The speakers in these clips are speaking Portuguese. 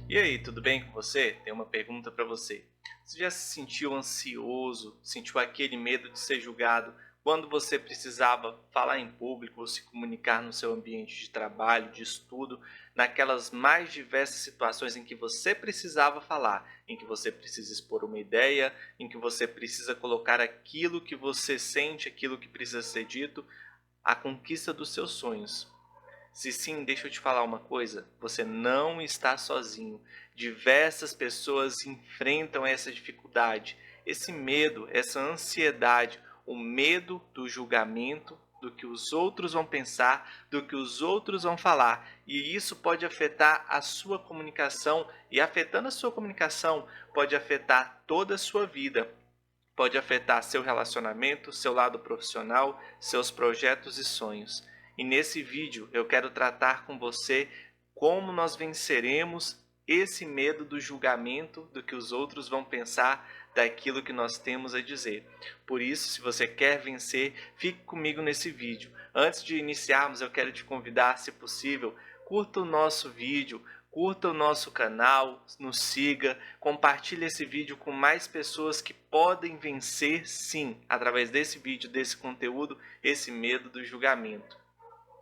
E aí, tudo bem com você? Tenho uma pergunta para você. Você já se sentiu ansioso, sentiu aquele medo de ser julgado quando você precisava falar em público ou se comunicar no seu ambiente de trabalho, de estudo, naquelas mais diversas situações em que você precisava falar, em que você precisa expor uma ideia, em que você precisa colocar aquilo que você sente, aquilo que precisa ser dito, a conquista dos seus sonhos? Se sim, deixa eu te falar uma coisa, você não está sozinho. Diversas pessoas enfrentam essa dificuldade, esse medo, essa ansiedade, o medo do julgamento, do que os outros vão pensar, do que os outros vão falar. E isso pode afetar a sua comunicação, e afetando a sua comunicação, pode afetar toda a sua vida. Pode afetar seu relacionamento, seu lado profissional, seus projetos e sonhos. E nesse vídeo eu quero tratar com você como nós venceremos esse medo do julgamento, do que os outros vão pensar, daquilo que nós temos a dizer. Por isso, se você quer vencer, fique comigo nesse vídeo. Antes de iniciarmos, eu quero te convidar, se possível, curta o nosso vídeo, curta o nosso canal, nos siga, compartilhe esse vídeo com mais pessoas que podem vencer, sim, através desse vídeo, desse conteúdo, esse medo do julgamento.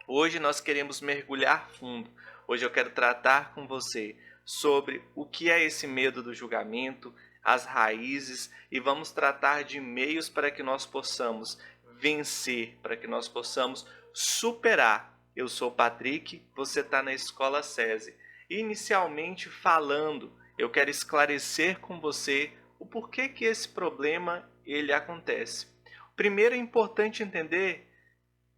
Hoje nós queremos mergulhar fundo. Hoje eu quero tratar com você sobre o que é esse medo do julgamento, as raízes, e vamos tratar de meios para que nós possamos vencer, para que nós possamos superar. Eu sou o Patrick, você está na Escola SESI. Inicialmente falando, eu quero esclarecer com você o porquê que esse problema ele acontece. Primeiro é importante entender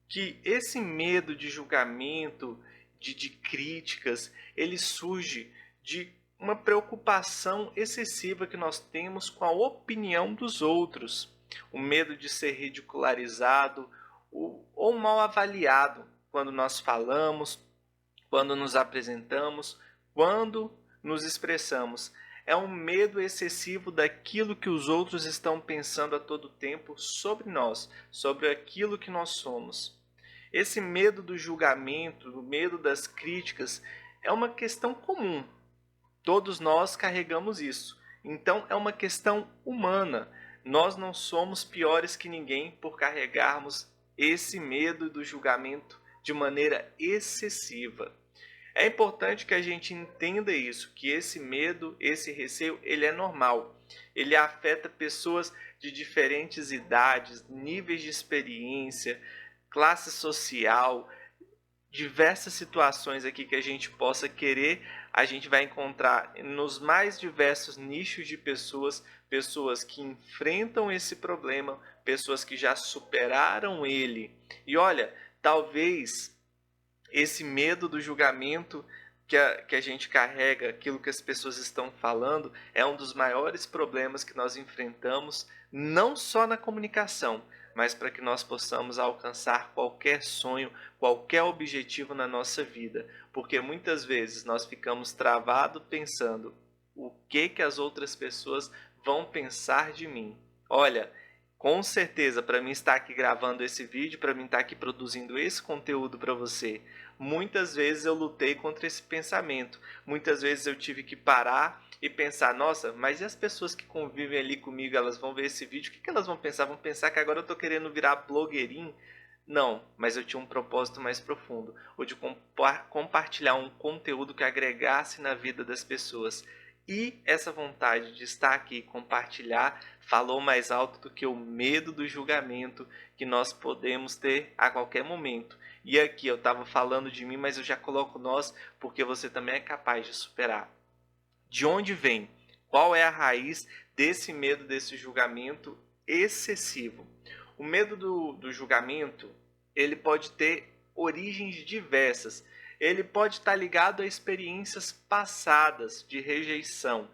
que esse medo de julgamento, de críticas, ele surge de uma preocupação excessiva que nós temos com a opinião dos outros. O medo de ser ridicularizado ou mal avaliado quando nós falamos, quando nos apresentamos, quando nos expressamos. É um medo excessivo daquilo que os outros estão pensando a todo tempo sobre nós, sobre aquilo que nós somos. Esse medo do julgamento, o medo das críticas, é uma questão comum. Todos nós carregamos isso. Então é uma questão humana. Nós não somos piores que ninguém por carregarmos esse medo do julgamento de maneira excessiva. É importante que a gente entenda isso, que esse medo, esse receio, ele é normal. Ele afeta pessoas de diferentes idades, níveis de experiência, classe social, diversas situações aqui que a gente possa querer, a gente vai encontrar nos mais diversos nichos de pessoas, pessoas que enfrentam esse problema, pessoas que já superaram ele. E olha, talvez esse medo do julgamento que a gente carrega, aquilo que as pessoas estão falando, é um dos maiores problemas que nós enfrentamos, não só na comunicação, mas para que nós possamos alcançar qualquer sonho, qualquer objetivo na nossa vida. Porque muitas vezes nós ficamos travados pensando o que as outras pessoas vão pensar de mim. Olha, com certeza, para mim estar aqui gravando esse vídeo, para mim estar aqui produzindo esse conteúdo para você, muitas vezes eu lutei contra esse pensamento. Muitas vezes eu tive que parar e pensar, nossa, mas e as pessoas que convivem ali comigo, elas vão ver esse vídeo, o que elas vão pensar? Vão pensar que agora eu estou querendo virar blogueirinho? Não, mas eu tinha um propósito mais profundo, o de compartilhar um conteúdo que agregasse na vida das pessoas. E essa vontade de estar aqui e compartilhar falou mais alto do que o medo do julgamento que nós podemos ter a qualquer momento. E aqui eu estava falando de mim, mas eu já coloco nós, porque você também é capaz de superar. De onde vem? Qual é a raiz desse medo, desse julgamento excessivo? O medo do julgamento, ele pode ter origens diversas. Ele pode estar ligado a experiências passadas de rejeição.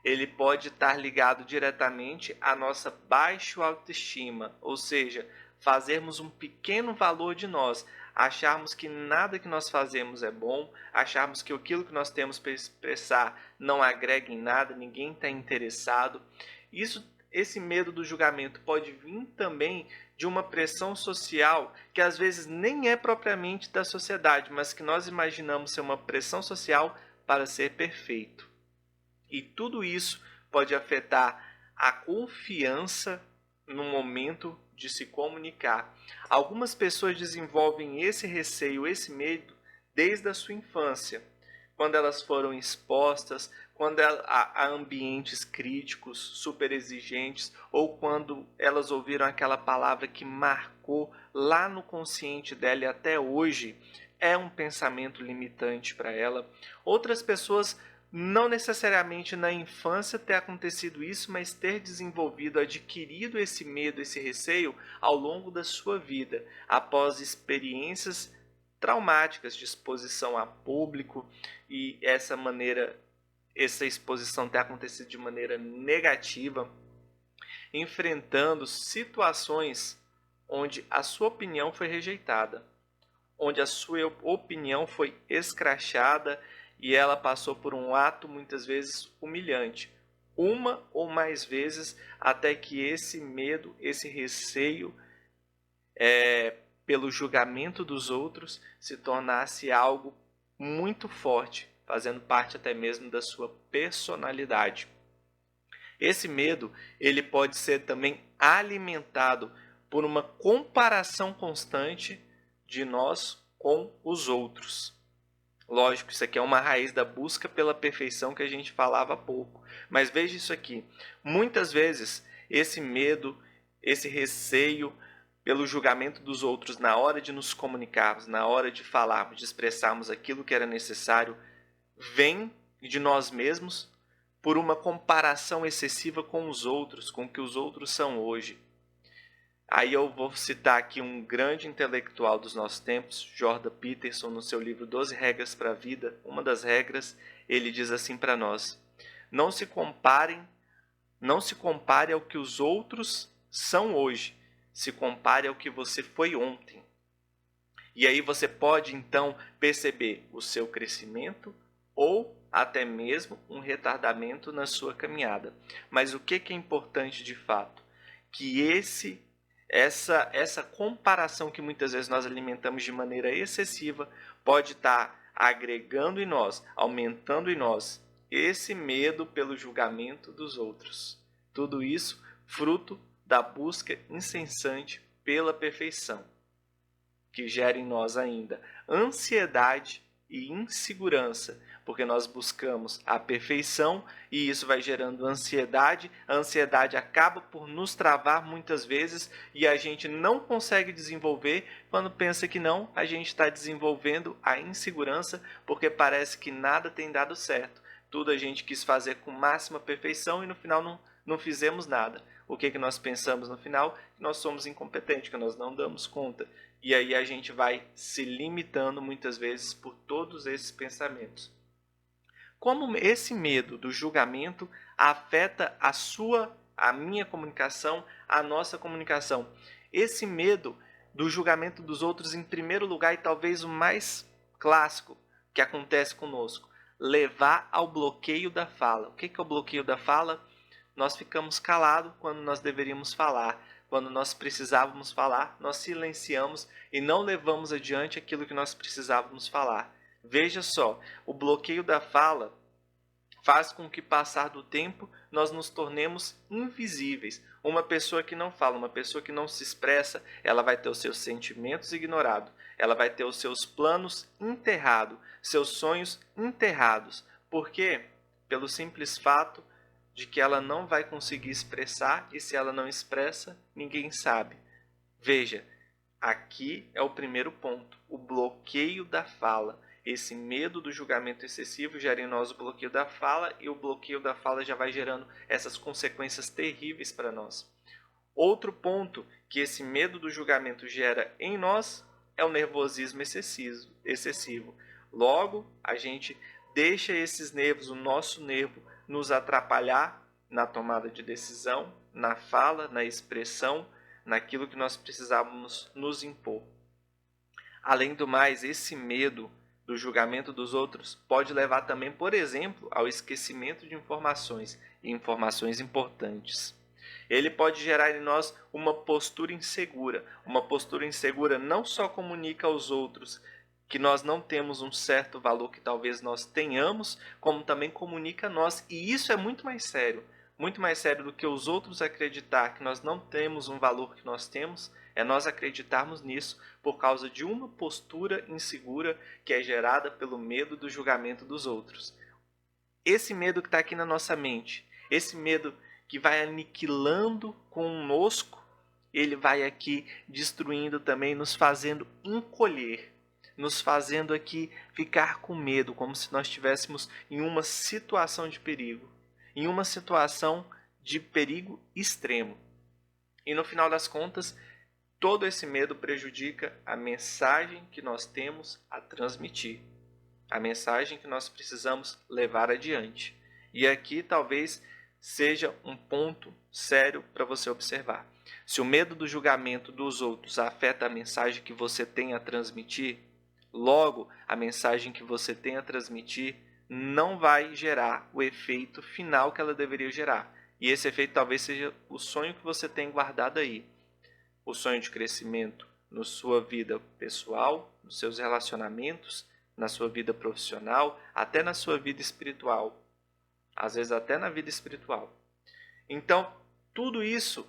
Ele pode estar ligado diretamente à nossa baixa autoestima, ou seja, fazermos um pequeno valor de nós, acharmos que nada que nós fazemos é bom, acharmos que aquilo que nós temos para expressar não agrega em nada, ninguém está interessado. Esse medo do julgamento pode vir também de uma pressão social que às vezes nem é propriamente da sociedade, mas que nós imaginamos ser uma pressão social para ser perfeito. E tudo isso pode afetar a confiança no momento de se comunicar. Algumas pessoas desenvolvem esse receio, esse medo, desde a sua infância, quando elas foram expostas, quando a ambientes críticos, super exigentes, ou quando elas ouviram aquela palavra que marcou lá no consciente dela e até hoje é um pensamento limitante para ela. Outras pessoas não necessariamente na infância ter acontecido isso, mas ter desenvolvido, adquirido esse medo, esse receio ao longo da sua vida, após experiências traumáticas de exposição a público e essa exposição ter acontecido de maneira negativa, enfrentando situações onde a sua opinião foi rejeitada, onde a sua opinião foi escrachada e ela passou por um ato muitas vezes humilhante, uma ou mais vezes, até que esse medo, esse receio pelo julgamento dos outros se tornasse algo muito forte, fazendo parte até mesmo da sua personalidade. Esse medo, ele pode ser também alimentado por uma comparação constante de nós com os outros. Lógico, isso aqui é uma raiz da busca pela perfeição que a gente falava há pouco. Mas veja isso aqui. Muitas vezes, esse medo, esse receio pelo julgamento dos outros na hora de nos comunicarmos, na hora de falarmos, de expressarmos aquilo que era necessário, vem de nós mesmos por uma comparação excessiva com os outros, com o que os outros são hoje. Aí eu vou citar aqui um grande intelectual dos nossos tempos, Jordan Peterson, no seu livro 12 Regras para a Vida. Uma das regras, ele diz assim para nós: não se compare ao que os outros são hoje, se compare ao que você foi ontem. E aí você pode então perceber o seu crescimento ou até mesmo um retardamento na sua caminhada. Mas o que é importante de fato? Que essa comparação que muitas vezes nós alimentamos de maneira excessiva pode estar agregando em nós, aumentando em nós esse medo pelo julgamento dos outros. Tudo isso fruto da busca incessante pela perfeição, que gera em nós ainda ansiedade e insegurança, porque nós buscamos a perfeição e isso vai gerando ansiedade. A ansiedade acaba por nos travar muitas vezes e a gente não consegue desenvolver. Quando pensa que não, a gente está desenvolvendo a insegurança porque parece que nada tem dado certo. Tudo a gente quis fazer com máxima perfeição e no final não fizemos nada. O que nós pensamos no final? Que nós somos incompetentes, que nós não damos conta. E aí a gente vai se limitando muitas vezes por todos esses pensamentos. Como esse medo do julgamento afeta a minha comunicação, a nossa comunicação? Esse medo do julgamento dos outros, em primeiro lugar, e talvez o mais clássico que acontece conosco, levar ao bloqueio da fala. O que é o bloqueio da fala? Nós ficamos calados quando nós deveríamos falar. Quando nós precisávamos falar, nós silenciamos e não levamos adiante aquilo que nós precisávamos falar. Veja só, o bloqueio da fala faz com que, passar do tempo, nós nos tornemos invisíveis. Uma pessoa que não fala, uma pessoa que não se expressa, ela vai ter os seus sentimentos ignorados, ela vai ter os seus planos enterrados, seus sonhos enterrados. Por quê? Pelo simples fato de que ela não vai conseguir expressar, e se ela não expressa, ninguém sabe. Veja, aqui é o primeiro ponto, o bloqueio da fala. Esse medo do julgamento excessivo gera em nós o bloqueio da fala, e o bloqueio da fala já vai gerando essas consequências terríveis para nós. Outro ponto que esse medo do julgamento gera em nós é o nervosismo excessivo. Logo, a gente deixa esses nervos, o nosso nervo, nos atrapalhar na tomada de decisão, na fala, na expressão, naquilo que nós precisávamos nos impor. Além do mais, esse medo do julgamento dos outros pode levar também, por exemplo, ao esquecimento de informações e informações importantes. Ele pode gerar em nós uma postura insegura. Uma postura insegura não só comunica aos outros que nós não temos um certo valor que talvez nós tenhamos, como também comunica a nós. E isso é muito mais sério do que os outros acreditar que nós não temos um valor que nós temos, é nós acreditarmos nisso por causa de uma postura insegura que é gerada pelo medo do julgamento dos outros. Esse medo que está aqui na nossa mente, esse medo que vai aniquilando conosco, ele vai aqui destruindo também, nos fazendo encolher, nos fazendo aqui ficar com medo, como se nós estivéssemos em uma situação de perigo, em uma situação de perigo extremo. E no final das contas, todo esse medo prejudica a mensagem que nós temos a transmitir, a mensagem que nós precisamos levar adiante. E aqui talvez seja um ponto sério para você observar. Se o medo do julgamento dos outros afeta a mensagem que você tem a transmitir, logo a mensagem que você tem a transmitir não vai gerar o efeito final que ela deveria gerar. E esse efeito talvez seja o sonho que você tem guardado aí. O sonho de crescimento na sua vida pessoal, nos seus relacionamentos, na sua vida profissional, até na sua vida espiritual. Às vezes até na vida espiritual. Então, tudo isso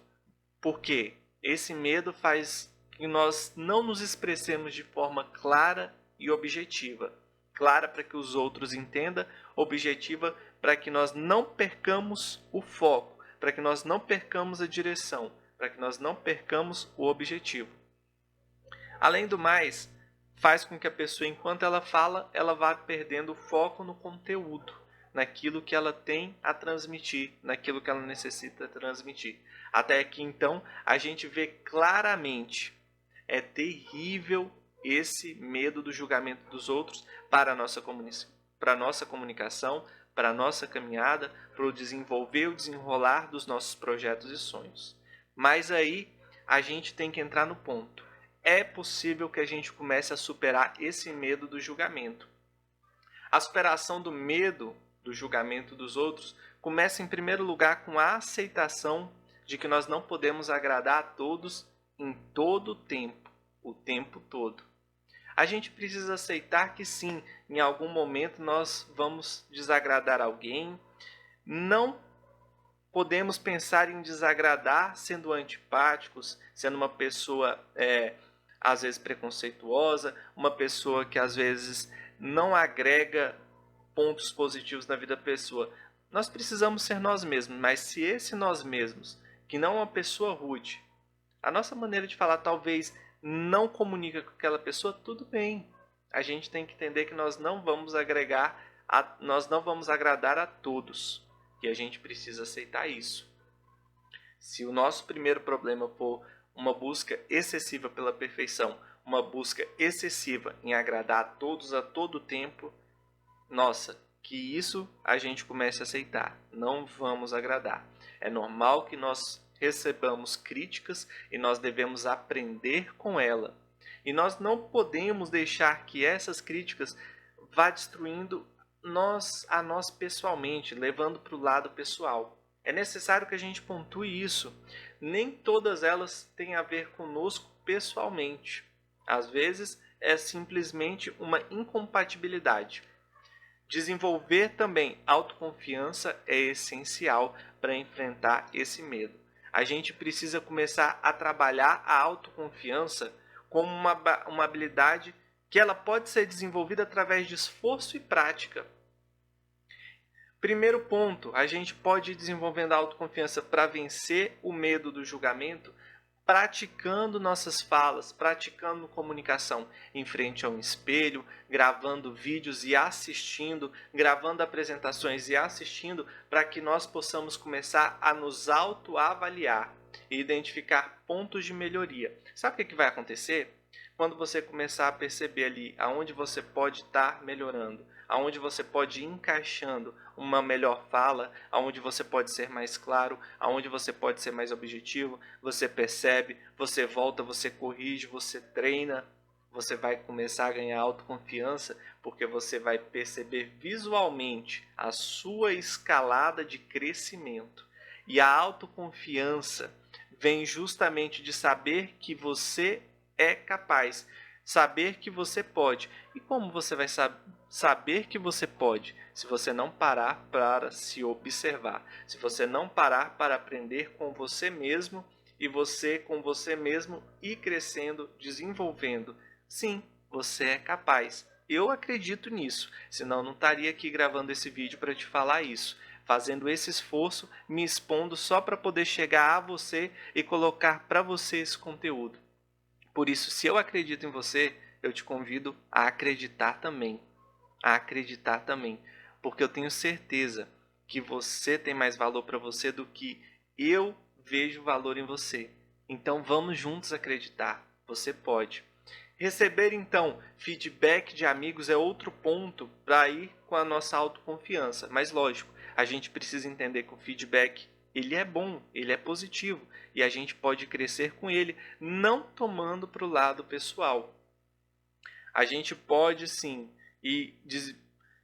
porque esse medo faz que nós não nos expressemos de forma clara e objetiva. Clara para que os outros entendam, objetiva para que nós não percamos o foco, para que nós não percamos a direção, para que nós não percamos o objetivo. Além do mais, faz com que a pessoa, enquanto ela fala, ela vá perdendo o foco no conteúdo, naquilo que ela tem a transmitir, naquilo que ela necessita transmitir. Até que então a gente vê claramente, é terrível esse medo do julgamento dos outros para a nossa comunicação, para a nossa caminhada, para o desenvolver, o desenrolar dos nossos projetos e sonhos. Mas aí a gente tem que entrar no ponto. É possível que a gente comece a superar esse medo do julgamento. A superação do medo do julgamento dos outros começa em primeiro lugar com a aceitação de que nós não podemos agradar a todos em todo o tempo todo. A gente precisa aceitar que sim, em algum momento nós vamos desagradar alguém. Não podemos pensar em desagradar sendo antipáticos, sendo uma pessoa às vezes preconceituosa, uma pessoa que às vezes não agrega pontos positivos na vida da pessoa. Nós precisamos ser nós mesmos, mas se esse nós mesmos, que não é uma pessoa rude, a nossa maneira de falar talvez não comunica com aquela pessoa, tudo bem. A gente tem que entender que nós não vamos nós não vamos agradar a todos. E a gente precisa aceitar isso. Se o nosso primeiro problema for uma busca excessiva pela perfeição, uma busca excessiva em agradar a todos a todo tempo, nossa, que isso a gente comece a aceitar. Não vamos agradar. É normal que nós recebamos críticas e nós devemos aprender com ela. E nós não podemos deixar que essas críticas vá destruindo a nós pessoalmente, levando para o lado pessoal. É necessário que a gente pontue isso. Nem todas elas têm a ver conosco pessoalmente. Às vezes é simplesmente uma incompatibilidade. Desenvolver também autoconfiança é essencial para enfrentar esse medo. A gente precisa começar a trabalhar a autoconfiança como uma habilidade que ela pode ser desenvolvida através de esforço e prática. Primeiro ponto, a gente pode ir desenvolvendo a autoconfiança para vencer o medo do julgamento, praticando nossas falas, praticando comunicação em frente a um espelho, gravando vídeos e assistindo, gravando apresentações e assistindo, para que nós possamos começar a nos autoavaliar e identificar pontos de melhoria. Sabe o que vai acontecer? Quando você começar a perceber ali aonde você pode estar melhorando, aonde você pode ir encaixando uma melhor fala, aonde você pode ser mais claro, aonde você pode ser mais objetivo, você percebe, você volta, você corrige, você treina, você vai começar a ganhar autoconfiança, porque você vai perceber visualmente a sua escalada de crescimento. E a autoconfiança vem justamente de saber que você é capaz Saber que você pode. E como você vai saber que você pode? Se você não parar para se observar. Se você não parar para aprender com você mesmo e você com você mesmo ir crescendo, desenvolvendo. Sim, você é capaz. Eu acredito nisso, senão não estaria aqui gravando esse vídeo para te falar isso. Fazendo esse esforço, me expondo só para poder chegar a você e colocar para você esse conteúdo. Por isso, se eu acredito em você, eu te convido a acreditar também. A acreditar também. Porque eu tenho certeza que você tem mais valor para você do que eu vejo valor em você. Então vamos juntos acreditar. Você pode. Receber então feedback de amigos é outro ponto para ir com a nossa autoconfiança. Mas lógico, a gente precisa entender que o feedback ele é bom, ele é positivo e a gente pode crescer com ele, não tomando para o lado pessoal. A gente pode sim ir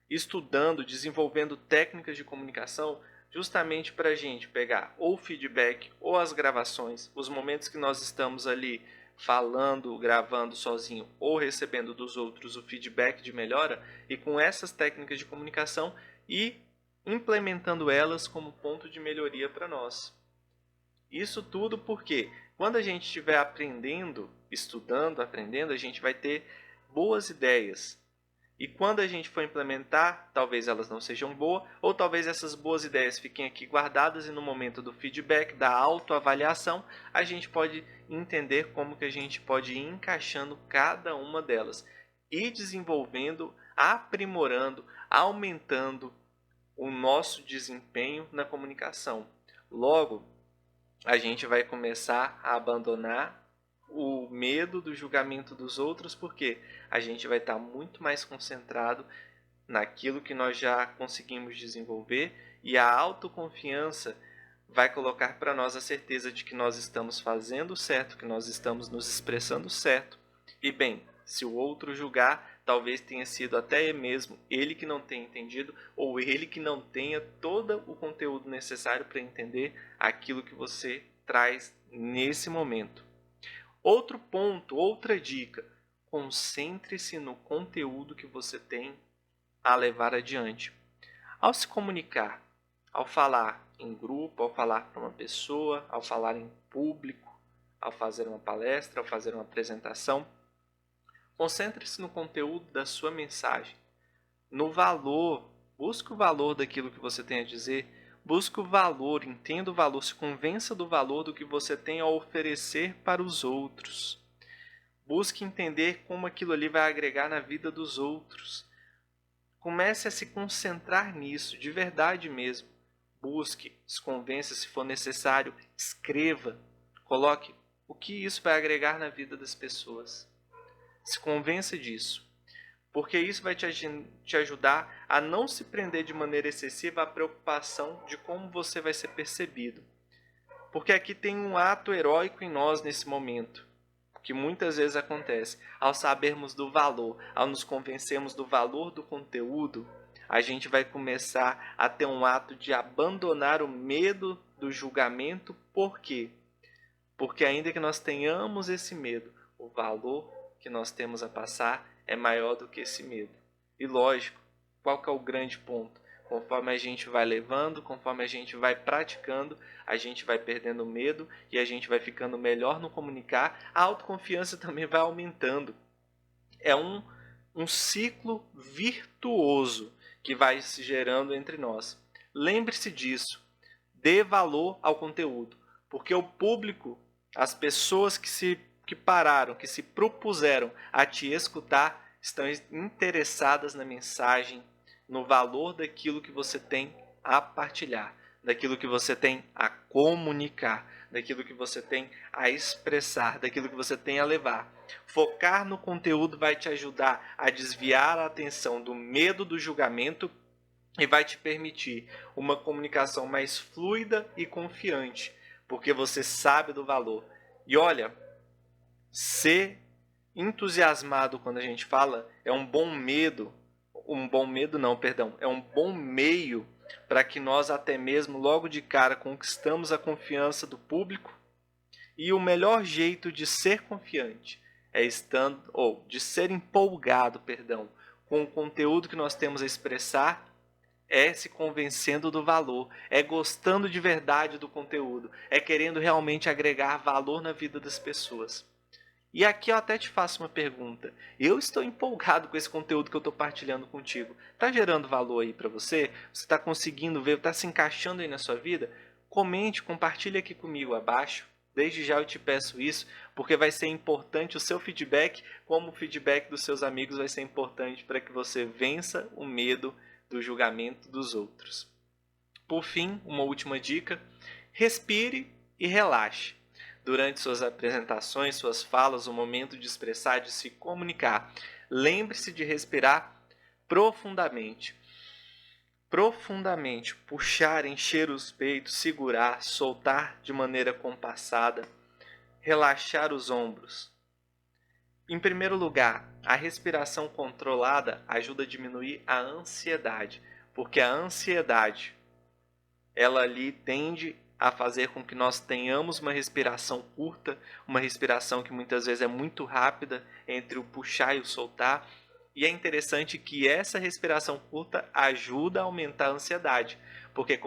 estudando, desenvolvendo técnicas de comunicação justamente para a gente pegar ou feedback ou as gravações, os momentos que nós estamos ali falando, gravando sozinho ou recebendo dos outros o feedback de melhora e com essas técnicas de comunicação e implementando elas como ponto de melhoria para nós. Isso tudo porque quando a gente estiver aprendendo, estudando, aprendendo, a gente vai ter boas ideias. E quando a gente for implementar, talvez elas não sejam boas, ou talvez essas boas ideias fiquem aqui guardadas e no momento do feedback, da autoavaliação, a gente pode entender como que a gente pode ir encaixando cada uma delas e desenvolvendo, aprimorando, aumentando o nosso desempenho na comunicação. Logo, a gente vai começar a abandonar o medo do julgamento dos outros, porque a gente vai estar muito mais concentrado naquilo que nós já conseguimos desenvolver e a autoconfiança vai colocar para nós a certeza de que nós estamos fazendo certo, que nós estamos nos expressando certo. E bem, se o outro julgar, talvez tenha sido até mesmo ele que não tenha entendido ou ele que não tenha todo o conteúdo necessário para entender aquilo que você traz nesse momento. Outro ponto, outra dica, concentre-se no conteúdo que você tem a levar adiante. Ao se comunicar, ao falar em grupo, ao falar para uma pessoa, ao falar em público, ao fazer uma palestra, ao fazer uma apresentação, concentre-se no conteúdo da sua mensagem, no valor, busque o valor daquilo que você tem a dizer, busque o valor, entenda o valor, se convença do valor do que você tem a oferecer para os outros. Busque entender como aquilo ali vai agregar na vida dos outros. Comece a se concentrar nisso, de verdade mesmo. Busque, se convença se for necessário, escreva, coloque o que isso vai agregar na vida das pessoas. Se convença disso, porque isso vai te ajudar a não se prender de maneira excessiva à preocupação de como você vai ser percebido. Porque aqui tem um ato heróico em nós nesse momento, que muitas vezes acontece. Ao sabermos do valor, ao nos convencermos do valor do conteúdo, a gente vai começar a ter um ato de abandonar o medo do julgamento. Por quê? Porque ainda que nós tenhamos esse medo, o valor que nós temos a passar é maior do que esse medo. E lógico, qual que é o grande ponto? Conforme a gente vai levando, conforme a gente vai praticando, a gente vai perdendo medo e a gente vai ficando melhor no comunicar, a autoconfiança também vai aumentando. É um ciclo virtuoso que vai se gerando entre nós. Lembre-se disso, dê valor ao conteúdo, porque o público, as pessoas que pararam, que se propuseram a te escutar, estão interessadas na mensagem, no valor daquilo que você tem a partilhar, daquilo que você tem a comunicar, daquilo que você tem a expressar, daquilo que você tem a levar. Focar no conteúdo vai te ajudar a desviar a atenção do medo do julgamento e vai te permitir uma comunicação mais fluida e confiante, porque você sabe do valor. E olha, ser entusiasmado quando a gente fala é um bom medo, é um bom meio para que nós até mesmo logo de cara conquistamos a confiança do público. E o melhor jeito de ser confiante de ser empolgado, perdão, com o conteúdo que nós temos a expressar, é se convencendo do valor, é gostando de verdade do conteúdo, é querendo realmente agregar valor na vida das pessoas. E aqui eu até te faço uma pergunta. Eu estou empolgado com esse conteúdo que eu estou partilhando contigo. Está gerando valor aí para você? Você está conseguindo ver? Está se encaixando aí na sua vida? Comente, compartilhe aqui comigo abaixo. Desde já eu te peço isso, porque vai ser importante o seu feedback, como o feedback dos seus amigos vai ser importante para que você vença o medo do julgamento dos outros. Por fim, uma última dica: respire e relaxe. Durante suas apresentações, suas falas, o momento de expressar, de se comunicar, lembre-se de respirar profundamente. Profundamente, puxar, encher os peitos, segurar, soltar de maneira compassada, relaxar os ombros. Em primeiro lugar, a respiração controlada ajuda a diminuir a ansiedade, porque a ansiedade, ela ali tende a fazer com que nós tenhamos uma respiração curta, uma respiração que muitas vezes é muito rápida entre o puxar e o soltar. E é interessante que essa respiração curta ajuda a aumentar a ansiedade, porque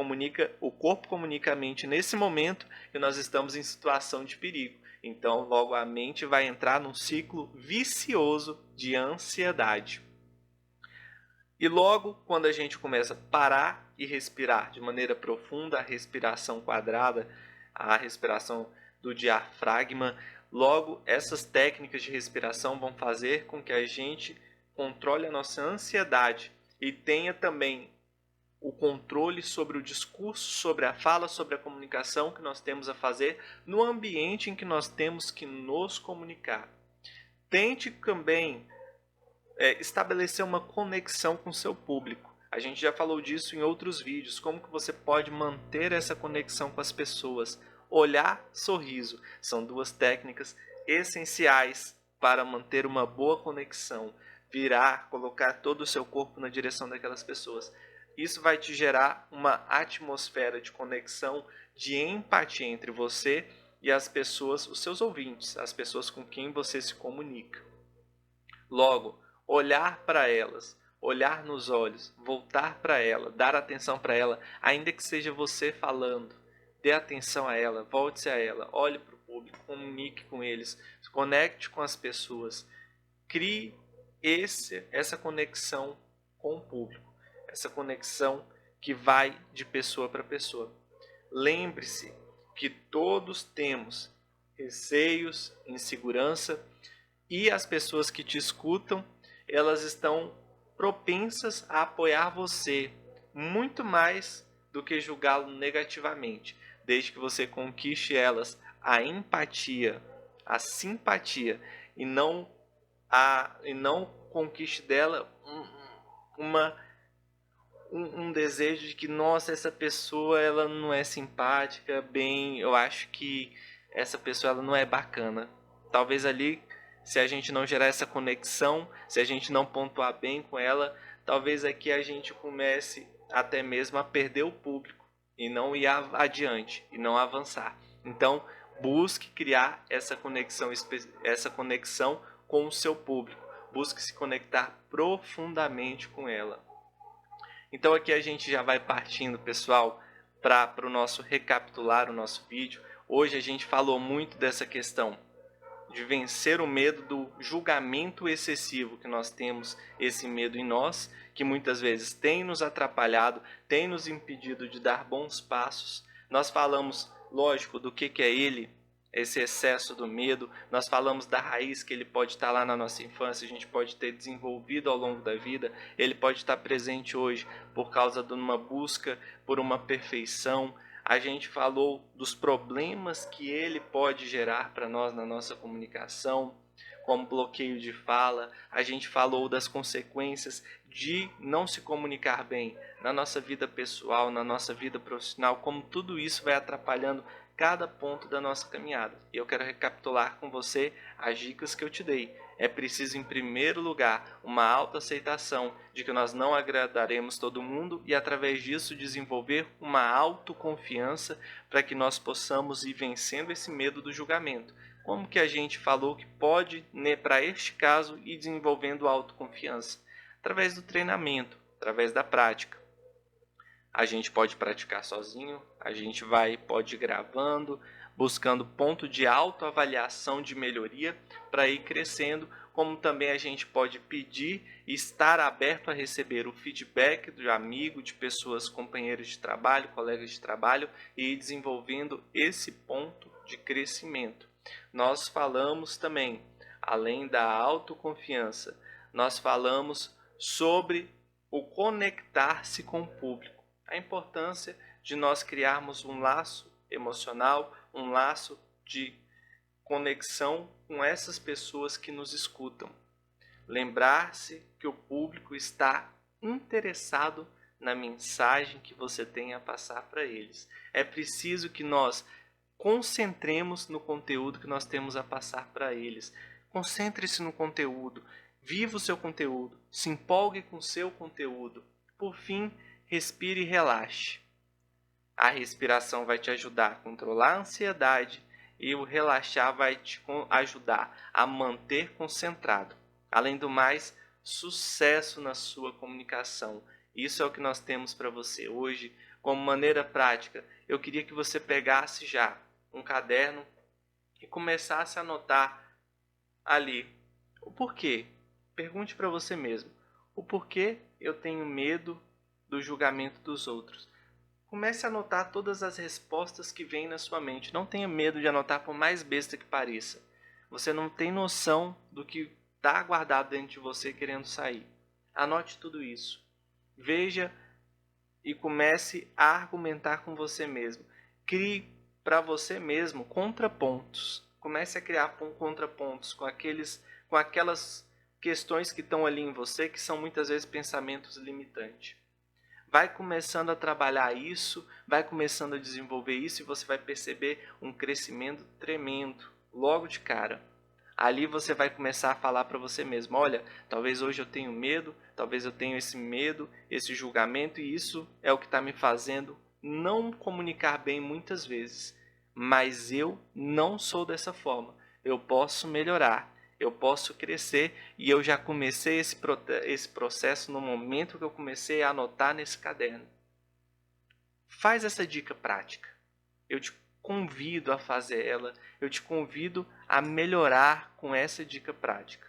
o corpo comunica à mente nesse momento que nós estamos em situação de perigo. Então, logo a mente vai entrar num ciclo vicioso de ansiedade. E logo, quando a gente começa a parar e respirar de maneira profunda, a respiração quadrada, a respiração do diafragma, logo essas técnicas de respiração vão fazer com que a gente controle a nossa ansiedade e tenha também o controle sobre o discurso, sobre a fala, sobre a comunicação que nós temos a fazer no ambiente em que nós temos que nos comunicar. Tente também estabelecer uma conexão com o seu público. A gente já falou disso em outros vídeos, como que você pode manter essa conexão com as pessoas. Olhar, sorriso, são duas técnicas essenciais para manter uma boa conexão. Virar, colocar todo o seu corpo na direção daquelas pessoas. Isso vai te gerar uma atmosfera de conexão, de empatia entre você e as pessoas, os seus ouvintes, as pessoas com quem você se comunica. Logo, olhar para elas, olhar nos olhos, voltar para ela, dar atenção para ela, ainda que seja você falando, dê atenção a ela, volte-se a ela, olhe para o público, comunique com eles, se conecte com as pessoas, crie essa conexão com o público, essa conexão que vai de pessoa para pessoa. Lembre-se que todos temos receios, insegurança, e as pessoas que te escutam, elas estão propensas a apoiar você muito mais do que julgá-lo negativamente, desde que você conquiste elas a empatia, a simpatia e não conquiste dela um desejo de que, nossa, essa pessoa ela não é simpática, eu acho que essa pessoa ela não é bacana. Talvez ali, se a gente não gerar essa conexão, se a gente não pontuar bem com ela, talvez aqui a gente comece até mesmo a perder o público e não ir adiante, e não avançar. Então, busque criar essa conexão com o seu público. Busque se conectar profundamente com ela. Então aqui a gente já vai partindo, pessoal, para o nosso recapitular o nosso vídeo. Hoje a gente falou muito dessa questão de vencer o medo do julgamento excessivo, que nós temos esse medo em nós, que muitas vezes tem nos atrapalhado, tem nos impedido de dar bons passos. Nós falamos, lógico, do que é ele, esse excesso do medo. Nós falamos da raiz, que ele pode estar lá na nossa infância, a gente pode ter desenvolvido ao longo da vida, ele pode estar presente hoje por causa de uma busca por uma perfeição. A gente falou dos problemas que ele pode gerar para nós na nossa comunicação, como bloqueio de fala. A gente falou das consequências de não se comunicar bem na nossa vida pessoal, na nossa vida profissional, como tudo isso vai atrapalhando cada ponto da nossa caminhada. E eu quero recapitular com você as dicas que eu te dei. É preciso, em primeiro lugar, uma autoaceitação de que nós não agradaremos todo mundo e, através disso, desenvolver uma autoconfiança para que nós possamos ir vencendo esse medo do julgamento. como que a gente falou que pode, né, para este caso, ir desenvolvendo autoconfiança? Através do treinamento, através da prática. A gente pode praticar sozinho, a gente pode ir gravando, buscando ponto de autoavaliação de melhoria para ir crescendo, como também a gente pode pedir e estar aberto a receber o feedback do amigo, de pessoas, companheiros de trabalho, colegas de trabalho e ir desenvolvendo esse ponto de crescimento. Nós falamos também, além da autoconfiança, nós falamos sobre o conectar-se com o público. A importância de nós criarmos um laço emocional, um laço de conexão com essas pessoas que nos escutam. Lembrar-se que o público está interessado na mensagem que você tem a passar para eles. É preciso que nós concentremos no conteúdo que nós temos a passar para eles. Concentre-se no conteúdo, viva o seu conteúdo, se empolgue com o seu conteúdo. Por fim, respire e relaxe. A respiração vai te ajudar a controlar a ansiedade e o relaxar vai te ajudar a manter concentrado. Além do mais, sucesso na sua comunicação. Isso é o que nós temos para você hoje. Como maneira prática, eu queria que você pegasse já um caderno e começasse a anotar ali o porquê. Pergunte para você mesmo: o porquê eu tenho medo do julgamento dos outros? Comece a anotar todas as respostas que vêm na sua mente. Não tenha medo de anotar, por mais besta que pareça. Você não tem noção do que está guardado dentro de você querendo sair. Anote tudo isso. Veja e comece a argumentar com você mesmo. Crie para você mesmo contrapontos. Comece a criar contrapontos com aquelas questões que estão ali em você, que são muitas vezes pensamentos limitantes. Vai começando a trabalhar isso, vai começando a desenvolver isso e você vai perceber um crescimento tremendo logo de cara. Ali você vai começar a falar para você mesmo: olha, talvez hoje eu tenha medo, talvez eu tenha esse medo, esse julgamento, e isso é o que está me fazendo não comunicar bem muitas vezes. Mas eu não sou dessa forma. Eu posso melhorar, eu posso crescer, e eu já comecei esse processo no momento que eu comecei a anotar nesse caderno. Faz essa dica prática. Eu te convido a fazer ela, eu te convido a melhorar com essa dica prática.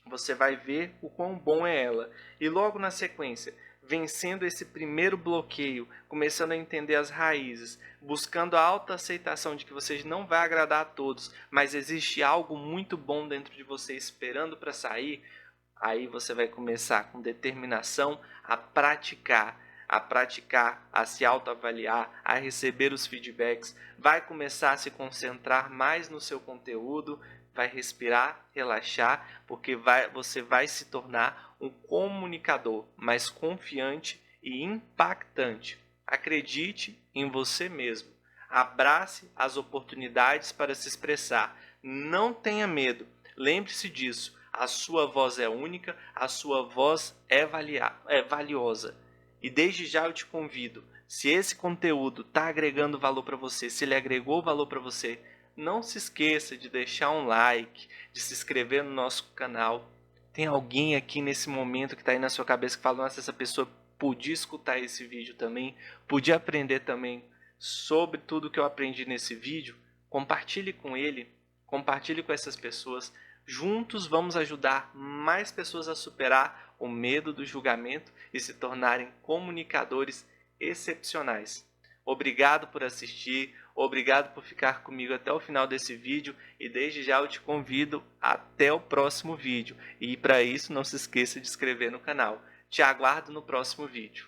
Você vai ver o quão bom é ela. E logo na sequência, vencendo esse primeiro bloqueio, começando a entender as raízes, buscando a autoaceitação de que você não vai agradar a todos, mas existe algo muito bom dentro de você esperando para sair, aí você vai começar com determinação a praticar, a se autoavaliar, a receber os feedbacks, vai começar a se concentrar mais no seu conteúdo, vai respirar, relaxar, porque você vai se tornar um comunicador mais confiante e impactante. Acredite em você mesmo. Abrace as oportunidades para se expressar. Não tenha medo. Lembre-se disso. A sua voz é única, a sua voz é valiosa. E desde já eu te convido, se esse conteúdo está agregando valor para você, se ele agregou valor para você, não se esqueça de deixar um like, de se inscrever no nosso canal. Tem alguém aqui nesse momento que está aí na sua cabeça que fala: nossa, essa pessoa podia escutar esse vídeo também, podia aprender também sobre tudo que eu aprendi nesse vídeo? Compartilhe com ele, compartilhe com essas pessoas. Juntos vamos ajudar mais pessoas a superar o medo do julgamento e se tornarem comunicadores excepcionais. Obrigado por assistir, obrigado por ficar comigo até o final desse vídeo, e desde já eu te convido até o próximo vídeo. E para isso não se esqueça de se inscrever no canal. Te aguardo no próximo vídeo.